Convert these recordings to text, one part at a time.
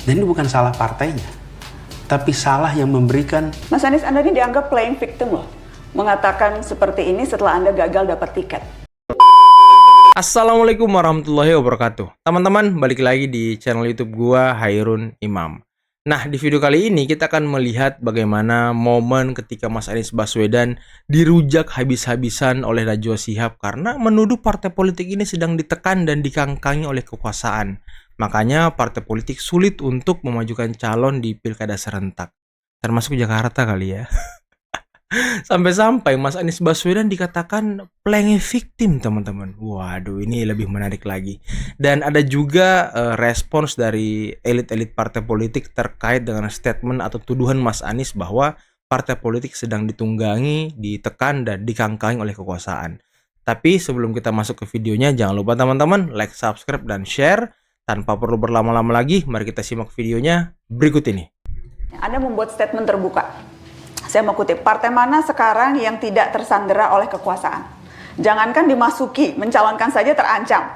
Dan ini bukan salah partainya, tapi salah yang memberikan. Mas Anies, Anda ini dianggap playing victim loh. Mengatakan seperti ini setelah Anda gagal dapat tiket. Assalamualaikum warahmatullahi wabarakatuh. Teman-teman, balik lagi di channel YouTube gua, Hairun Imam. Nah, di video kali ini kita akan melihat bagaimana momen ketika Mas Anies Baswedan dirujak habis-habisan oleh Najwa Shihab karena menuduh partai politik ini sedang ditekan dan dikangkangi oleh kekuasaan. Makanya partai politik sulit untuk memajukan calon di pilkada serentak. Termasuk Jakarta kali ya. Sampai-sampai Mas Anies Baswedan dikatakan playing victim, teman-teman. Waduh, ini lebih menarik lagi. Dan ada juga respons dari elit-elit partai politik terkait dengan statement atau tuduhan Mas Anies bahwa partai politik sedang ditunggangi, ditekan, dan dikangkangi oleh kekuasaan. Tapi sebelum kita masuk ke videonya, jangan lupa teman-teman like, subscribe, dan share. Tanpa perlu berlama-lama lagi, mari kita simak videonya berikut ini. Anda membuat statement terbuka. Saya mau kutip, partai mana sekarang yang tidak tersandera oleh kekuasaan? Jangankan dimasuki, mencalonkan saja terancam.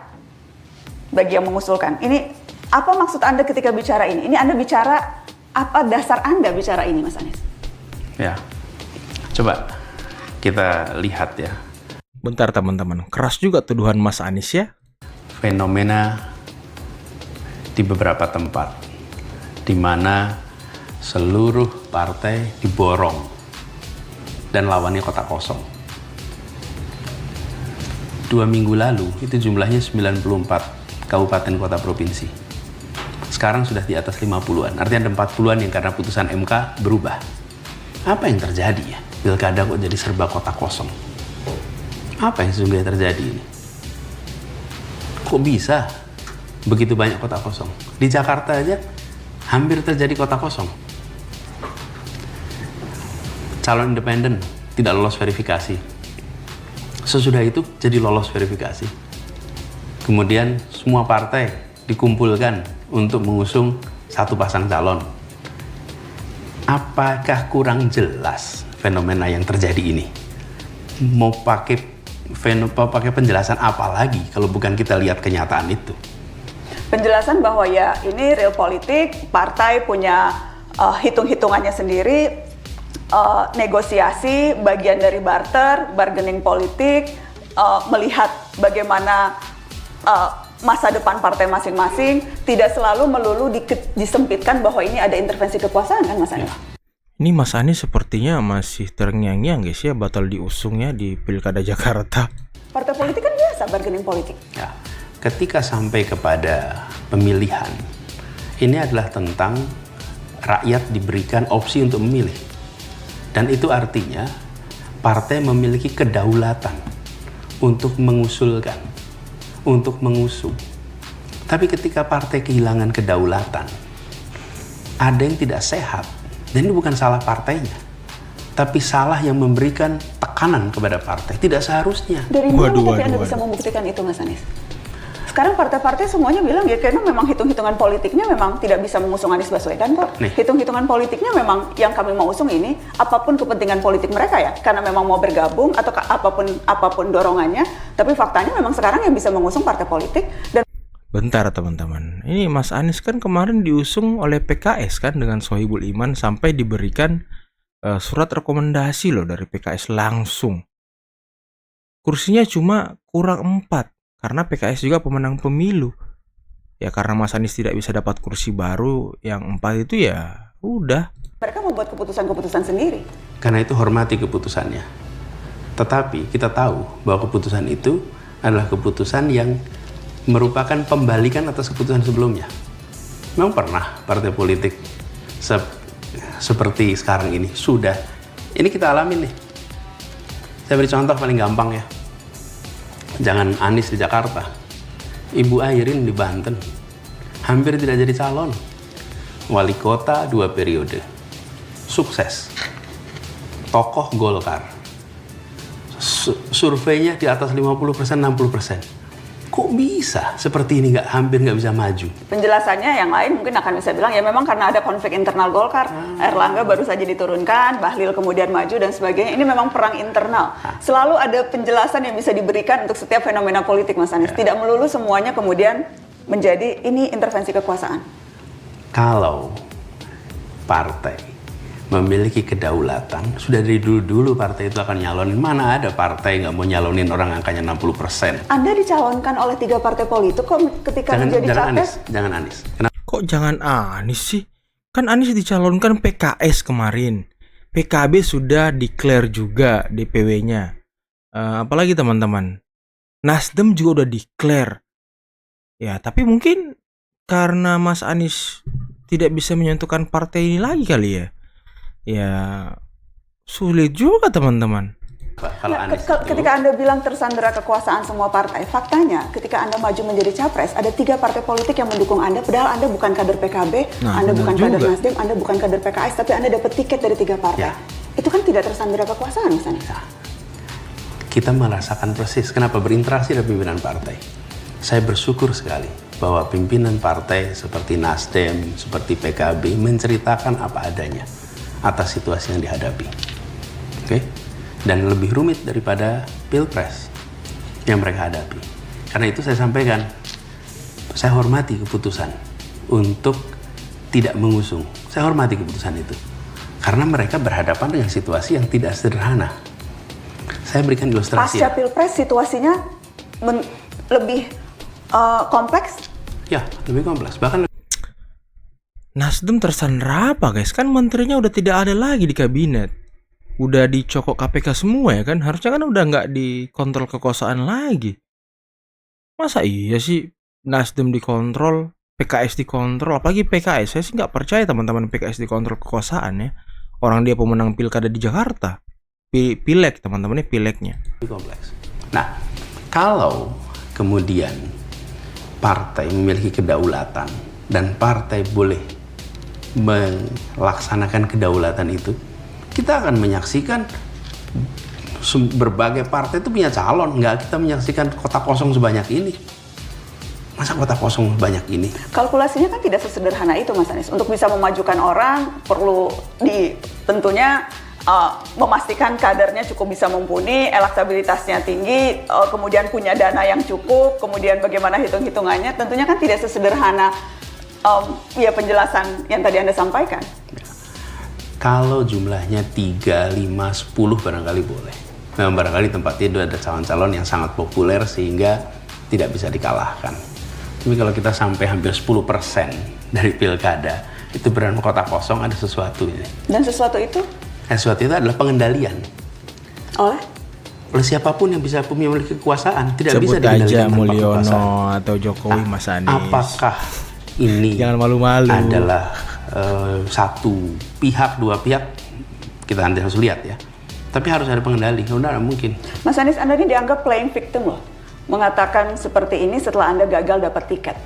Bagi yang mengusulkan. Ini, apa maksud Anda ketika bicara ini? Ini Anda bicara, apa dasar Anda bicara ini, Mas Anies? Ya, coba kita lihat ya. Bentar teman-teman, keras juga tuduhan Mas Anies ya. Fenomena di beberapa tempat, di mana seluruh partai diborong dan lawannya kotak kosong. 2 minggu lalu itu jumlahnya 94 kabupaten kota provinsi. Sekarang sudah di atas 50-an. Artinya ada 40-an yang karena putusan MK berubah. Apa yang terjadi ya? Pilkada kok jadi serba kotak kosong. Apa yang sesungguhnya terjadi ini? Kok bisa begitu banyak kotak kosong? Di Jakarta aja hampir terjadi kotak kosong. Calon independen tidak lolos verifikasi. Sesudah itu jadi lolos verifikasi. Kemudian semua partai dikumpulkan untuk mengusung satu pasang calon. Apakah kurang jelas fenomena yang terjadi ini? Mau pakai penjelasan apa lagi kalau bukan kita lihat kenyataan itu? Penjelasan bahwa ya ini real politik, partai punya hitung-hitungannya sendiri, negosiasi, bagian dari bargaining politik, melihat bagaimana masa depan partai masing-masing, tidak selalu melulu disempitkan bahwa ini ada intervensi kekuasaan kan Mas Anies? Ya. Ini Mas Anies sepertinya masih terngiang-ngiang guys ya batal diusungnya di Pilkada Jakarta. Partai politik kan biasa bargaining politik. Ya, ketika sampai kepada pemilihan, ini adalah tentang rakyat diberikan opsi untuk memilih. Dan itu artinya partai memiliki kedaulatan untuk mengusulkan, untuk mengusung. Tapi ketika partai kehilangan kedaulatan, ada yang tidak sehat. Dan ini bukan salah partainya, tapi salah yang memberikan tekanan kepada partai. Tidak seharusnya. Dari mana tapi Anda bisa membuktikan itu, Mas Anies? Sekarang partai-partai semuanya bilang ya karena memang hitung-hitungan politiknya memang tidak bisa mengusung Anies Baswedan kok. Hitung-hitungan politiknya memang yang kami mau usung ini apapun kepentingan politik mereka ya, karena memang mau bergabung atau apapun dorongannya. Tapi faktanya memang sekarang yang bisa mengusung partai politik. Dan bentar teman-teman, ini Mas Anies kan kemarin diusung oleh PKS kan dengan Sohibul Iman sampai diberikan surat rekomendasi loh dari PKS langsung. Kursinya cuma kurang 4 karena PKS juga pemenang pemilu. Ya karena Mas Anies tidak bisa dapat kursi baru yang 4 itu ya udah. Mereka membuat keputusan-keputusan sendiri. Karena itu hormati keputusannya. Tetapi kita tahu bahwa keputusan itu adalah keputusan yang merupakan pembalikan atas keputusan sebelumnya. Memang pernah partai politik seperti sekarang ini sudah. Ini kita alamin nih. Saya beri contoh paling gampang ya. Jangan Anies di Jakarta, Ibu Airin di Banten, hampir tidak jadi calon. Wali kota 2 periode, sukses. Tokoh Golkar, surveinya di atas 50%, 60%. Kok bisa seperti ini hampir nggak bisa maju? Penjelasannya yang lain mungkin akan bisa bilang ya memang karena ada konflik internal Golkar. Erlangga baru saja diturunkan, Bahlil kemudian maju dan sebagainya. Ini memang perang internal. Selalu ada penjelasan yang bisa diberikan untuk setiap fenomena politik, Mas Anies. Tidak melulu semuanya kemudian menjadi ini intervensi kekuasaan. Kalau partai memiliki kedaulatan, sudah dari dulu-dulu partai itu akan nyalonin. Mana ada partai nggak mau nyalonin orang angkanya 60%. Anda dicalonkan oleh 3 partai politik kok ketika menjadi capres? Jangan Anies. Kenapa? Kok jangan Anies sih? Kan Anies dicalonkan PKS kemarin. PKB sudah declare juga DPW-nya. Apalagi teman-teman, Nasdem juga udah declare. Ya, tapi mungkin karena Mas Anies tidak bisa menyentuhkan partai ini lagi kali ya. Ya, sulit juga teman-teman. Ketika Anda bilang tersandera kekuasaan semua partai, faktanya ketika Anda maju menjadi capres, ada 3 partai politik yang mendukung Anda, padahal Anda bukan kader PKB, Anda bukan kader Nasdem, Anda bukan kader PKS, tapi Anda dapat tiket dari 3 partai. Ya. Itu kan tidak tersandera kekuasaan misalnya. Kita merasakan persis kenapa berinteraksi dengan pimpinan partai. Saya bersyukur sekali bahwa pimpinan partai seperti Nasdem, seperti PKB menceritakan apa adanya atas situasi yang dihadapi. Oke? Dan lebih rumit daripada Pilpres yang mereka hadapi. Karena itu saya sampaikan, saya hormati keputusan untuk tidak mengusung. Saya hormati keputusan itu. Karena mereka berhadapan dengan situasi yang tidak sederhana. Saya berikan ilustrasi. Pasca Pilpres situasinya lebih kompleks? Ya, lebih kompleks. Bahkan Nasdem tersandera apa guys? Kan menterinya udah tidak ada lagi di kabinet. Udah dicokok KPK semua ya kan? Harusnya kan udah nggak dikontrol kekuasaan lagi. Masa iya sih Nasdem dikontrol, PKS dikontrol, apalagi PKS? Saya sih nggak percaya teman-teman PKS dikontrol kekuasaan ya. Orang dia pemenang pilkada di Jakarta. Pileg teman-teman, ini pilegnya. Kompleks. Nah, kalau kemudian partai memiliki kedaulatan dan partai boleh melaksanakan kedaulatan itu, kita akan menyaksikan berbagai partai itu punya calon. Nggak kita menyaksikan kota kosong sebanyak ini. Masa kota kosong sebanyak ini? Kalkulasinya kan tidak sesederhana itu Mas Anies. Untuk bisa memajukan orang perlu tentunya memastikan kadernya cukup bisa mumpuni, elektabilitasnya tinggi, kemudian punya dana yang cukup, kemudian bagaimana hitung-hitungannya, tentunya kan tidak sesederhana ya penjelasan yang tadi Anda sampaikan. Kalau jumlahnya 3, 5, 10 barangkali boleh. Memang barangkali tempat itu ada calon-calon yang sangat populer sehingga tidak bisa dikalahkan. Tapi kalau kita sampai hampir 10% dari pilkada, itu berarti kota kosong ada sesuatu ini. Dan sesuatu itu? Sesuatu itu adalah pengendalian. Oleh siapapun yang bisa memiliki kekuasaan, tidak sebut bisa dikendalikan aja Mulyono atau Jokowi, Mas Anies. Apakah ini jangan malu-malu adalah satu pihak, dua pihak? Kita nanti harus lihat ya. Tapi harus ada pengendali. Udah mungkin. Mas Anies, Anda ini dianggap playing victim loh. Mengatakan seperti ini setelah Anda gagal dapat tiket.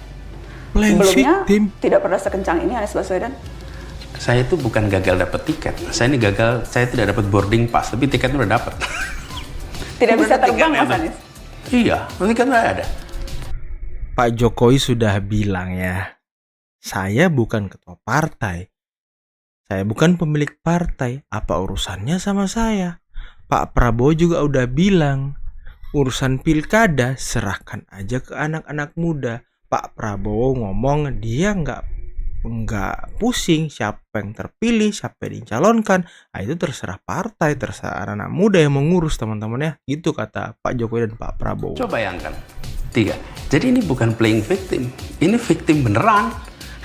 Sebelumnya tidak pernah sekencang ini Anies Baswedan. Saya itu bukan gagal dapat tiket. Saya ini gagal, saya tidak dapat boarding pass, tapi tiketnya udah dapat. Tidak bisa terbang Mas Anies? Iya, nanti kan ada. Pak Jokowi sudah bilang ya, saya bukan ketua partai. Saya bukan pemilik partai. Apa urusannya sama saya? Pak Prabowo juga udah bilang, urusan pilkada serahkan aja ke anak-anak muda. Pak Prabowo ngomong dia nggak pusing siapa yang terpilih, siapa yang dicalonkan. Nah, itu terserah partai, terserah anak muda yang mengurus teman-teman ya. Gitu kata Pak Jokowi dan Pak Prabowo. Coba bayangkan. 3. Jadi ini bukan playing victim. Ini victim beneran.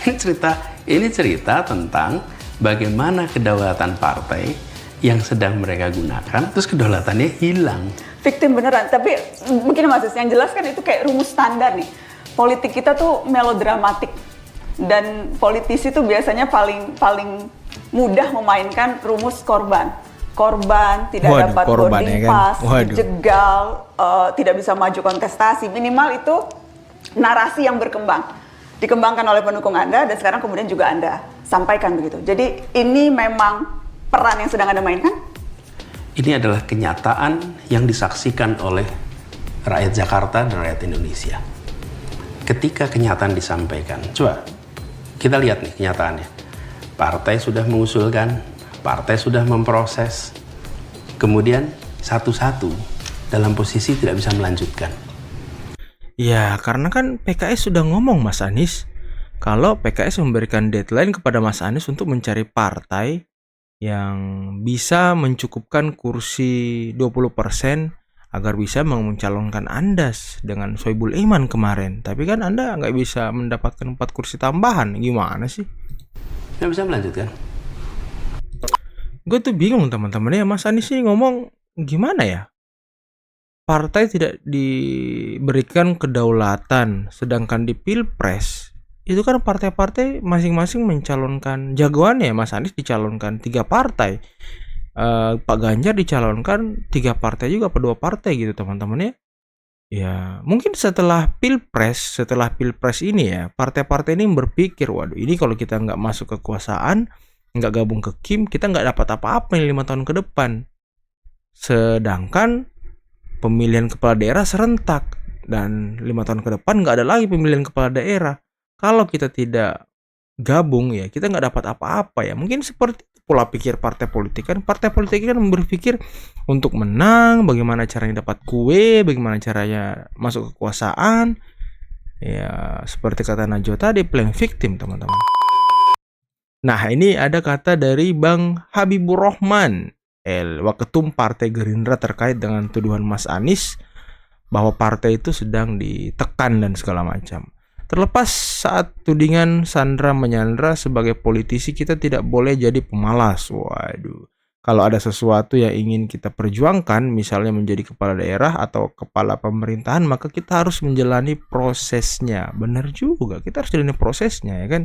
Ini cerita tentang bagaimana kedaulatan partai yang sedang mereka gunakan, terus kedaulatannya hilang. Victim beneran. Tapi begini Mas, yang jelas kan itu kayak rumus standar nih. Politik kita tuh melodramatik. Dan politisi itu biasanya paling mudah memainkan rumus korban. Korban tidak dapat boarding pass, dijegal, tidak bisa maju kontestasi. Minimal itu narasi yang berkembang. Dikembangkan oleh pendukung Anda dan sekarang kemudian juga Anda sampaikan begitu. Jadi ini memang peran yang sedang Anda mainkan? Ini adalah kenyataan yang disaksikan oleh rakyat Jakarta dan rakyat Indonesia. Ketika kenyataan disampaikan, coba kita lihat nih kenyataannya. Partai sudah mengusulkan, partai sudah memproses, kemudian satu-satu dalam posisi tidak bisa melanjutkan. Ya, karena kan PKS sudah ngomong Mas Anies, kalau PKS memberikan deadline kepada Mas Anies untuk mencari partai yang bisa mencukupkan kursi 20% agar bisa mencalonkan Anda dengan Soebul Iman kemarin. Tapi kan Anda nggak bisa mendapatkan 4 kursi tambahan. Gimana sih? Nggak bisa melanjutkan. Gue tuh bingung teman-teman ya, Mas Anies ini ngomong gimana ya? Partai tidak diberikan kedaulatan, sedangkan di Pilpres itu kan partai-partai masing-masing mencalonkan jagoannya. Mas Anies dicalonkan 3 partai. Pak Ganjar dicalonkan 3 partai juga, apa 2 partai gitu teman-teman ya. Ya mungkin setelah pilpres ini ya, partai-partai ini berpikir, waduh ini kalau kita nggak masuk kekuasaan, nggak gabung ke KIM, kita nggak dapat apa-apa nih 5 tahun ke depan. Sedangkan pemilihan kepala daerah serentak, dan 5 tahun ke depan nggak ada lagi pemilihan kepala daerah. Kalau kita tidak gabung ya, kita nggak dapat apa-apa ya. Mungkin seperti pola pikir partai politik kan berpikir untuk menang, bagaimana caranya dapat kue, bagaimana caranya masuk kekuasaan. Ya seperti kata Najwa tadi, playing victim teman-teman. Nah ini ada kata dari Bang Habibur Rahman, Waketum Partai Gerindra, terkait dengan tuduhan Mas Anies bahwa partai itu sedang ditekan dan segala macam. Terlepas saat tudingan Sandra menyandra sebagai politisi, kita tidak boleh jadi pemalas. Waduh, kalau ada sesuatu yang ingin kita perjuangkan, misalnya menjadi kepala daerah atau kepala pemerintahan, maka kita harus menjalani prosesnya. Benar juga, kita harus jalani prosesnya ya kan.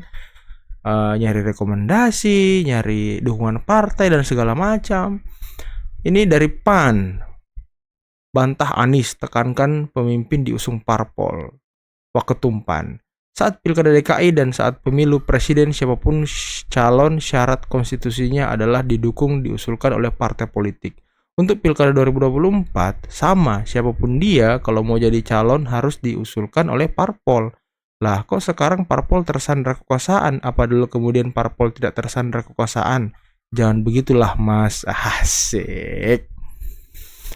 Nyari rekomendasi, nyari dukungan partai dan segala macam. Ini dari PAN, bantah Anies, tekankan pemimpin diusung parpol. Waketum PAN. Saat pilkada DKI dan saat pemilu presiden, siapapun calon, syarat konstitusinya adalah didukung, diusulkan oleh partai politik. Untuk pilkada 2024 sama, siapapun dia kalau mau jadi calon harus diusulkan oleh parpol. Lah kok sekarang parpol tersandra kekuasaan? Apa dulu kemudian parpol tidak tersandra kekuasaan? Jangan begitulah Mas. Asik.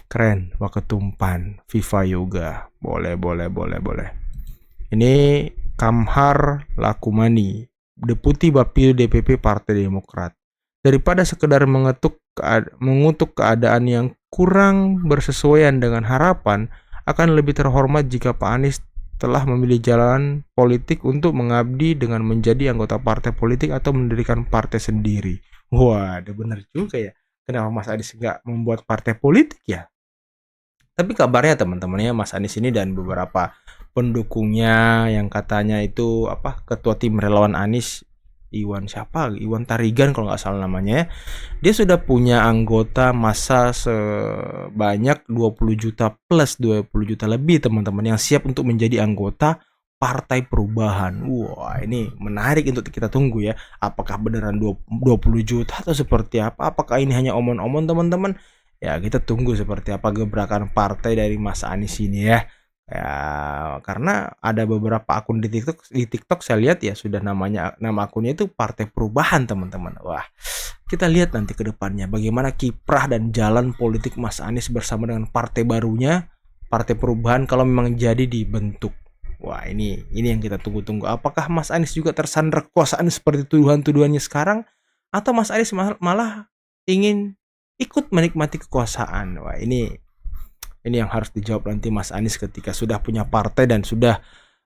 Keren, Waketum PAN, Viva Yoga. Boleh. Ini Kamhar Lakumani, Deputi Bapil DPP Partai Demokrat. Daripada sekedar mengutuk keadaan yang kurang bersesuaian dengan harapan, akan lebih terhormat jika Pak Anies telah memilih jalan politik untuk mengabdi dengan menjadi anggota partai politik atau mendirikan partai sendiri. Wah, ada benar juga ya. Kenapa Mas Anies nggak membuat partai politik ya? Tapi kabarnya teman-teman ya, Mas Anies ini dan beberapa pendukungnya yang katanya itu ketua tim relawan Anies, Iwan Tarigan kalau nggak salah namanya, dia sudah punya anggota massa sebanyak 20 juta plus 20 juta lebih teman-teman yang siap untuk menjadi anggota Partai Perubahan. Wah ini menarik untuk kita tunggu ya, apakah beneran 20 juta atau seperti apa, apakah ini hanya omong-omong teman-teman. Ya kita tunggu seperti apa gebrakan partai dari Mas Anies ini ya. Ya, karena ada beberapa akun di TikTok saya lihat ya sudah nama akunnya itu Partai Perubahan teman-teman. Wah, kita lihat nanti ke depannya bagaimana kiprah dan jalan politik Mas Anies bersama dengan partai barunya, Partai Perubahan, kalau memang jadi dibentuk. Wah, ini yang kita tunggu-tunggu. Apakah Mas Anies juga tersandra kekuasaan seperti tuduhan-tuduhannya sekarang, atau Mas Anies malah ingin ikut menikmati kekuasaan? Wah, ini yang harus dijawab nanti Mas Anies ketika sudah punya partai dan sudah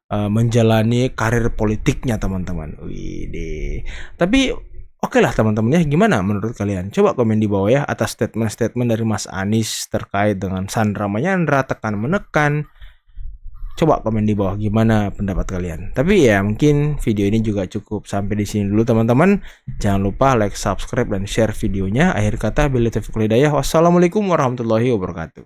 menjalani karir politiknya teman-teman. Tapi oke lah teman-teman ya, gimana menurut kalian? Coba komen di bawah ya atas statement-statement dari Mas Anies terkait dengan Sandra menyandra, tekan menekan. Coba komen di bawah gimana pendapat kalian. Tapi ya mungkin video ini juga cukup sampai di sini dulu teman-teman. Jangan lupa like, subscribe dan share videonya. Akhir kata, billahi taufiq wal hidayah. Wassalamualaikum warahmatullahi wabarakatuh.